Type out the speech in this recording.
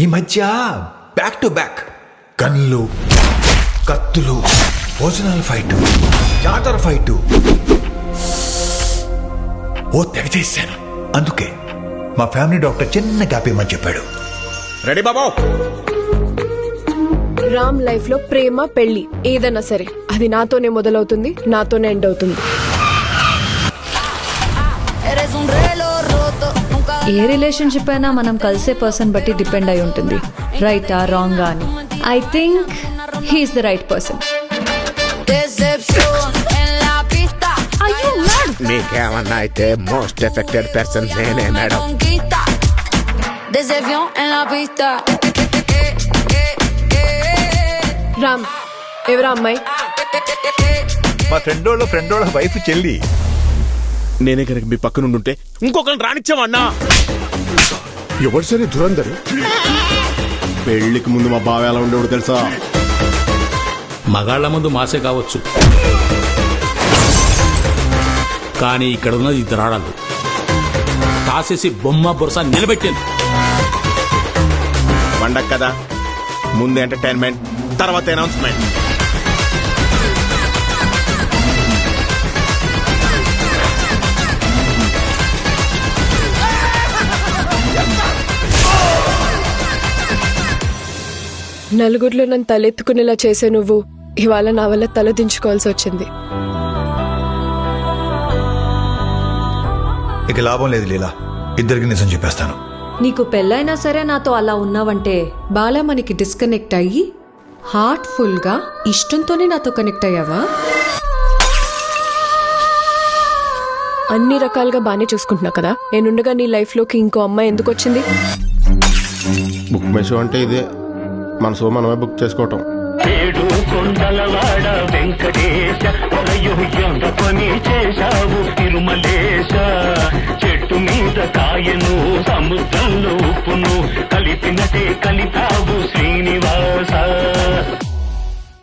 ఈ మధ్య back to back గన్లు, కత్తులు, భోజనాల ఫైట్, జాతర ఫైట్, ఓ తెగ చేశాను. అందుకే మా ఫ్యామిలీ డాక్టర్ చిన్న గ్యాప్ ఇమ్మని చెప్పాడు. రెడీ బాబా? రామ్ లైఫ్ లో ప్రేమ, పెళ్లి ఏదైనా సరే అది నాతోనే మొదలవుతుంది, నాతోనే ఎండ్ అవుతుంది. ఏ రిలేషన్షిప్ అయినా మనం కలిసే పర్సన్ బట్టి డిపెండ్ అయి ఉంటుంది, రైటా రాంగా అని. I think he's the right person. మీకేమన్నా అయితే మోస్ట్ ఎఫెక్టెడ్ పర్సన్ నేనే మేడం. రామ్, ఎవరా అమ్మాయి? మా ఫ్రెండ్ వాళ్ళ వైఫ్ చెల్లి. నేనే కనుక మీ పక్క నుండి ఉంటే ఇంకొకరిని రానిచ్చామన్నా. ఎవరు సరే దురందరు. పెళ్లికి ముందు మా బావ ఎలా ఉండేవాడు తెలుసా? మగాళ్ల ముందు మాసే కావచ్చు, కానీ ఇక్కడ ఉన్నది ఇద్దరు ఆడాలు. కాసేసి బొమ్మ బొరస నిలబెట్టింది. పండగ కదా, ముందు ఎంటర్టైన్మెంట్, తర్వాత అనౌన్స్మెంట్. నలుగురిలో నన్ను తలెత్తుకునేలా చేసే నువ్వు ఇవాళ నా వల్ల తల దించుకోవాల్సి వచ్చింది. ఇక లాభం లేదు లీలా, ఇద్దరికి నిజం చెప్పేస్తాను. నీకు పెళ్ళైనా సరే నాతో అలా ఉన్నావంటే బాలా మనకి డిస్కనెక్ట్ అయ్యి హార్ట్ఫుల్ గా ఇష్టంతోనే నాతో కనెక్ట్ అయ్యావా? అన్ని రకాలుగా బానే చూసుకుంటున్నా కదా, నేనుండగా నీ లైఫ్ లోకి ఇంకో అమ్మాయి ఎందుకు వచ్చింది? బుక్ మై షో అంటే ఇదే, మన షో మనమే బుక్ చేసుకోవటం. ఏడు కొండలవాడ వెంకటేశ ఎంత పని చేశావు తిరుమలేశ. చెట్టు మీద కాయను సముద్రంలో ఉప్పును కలిపినటే కలిపావు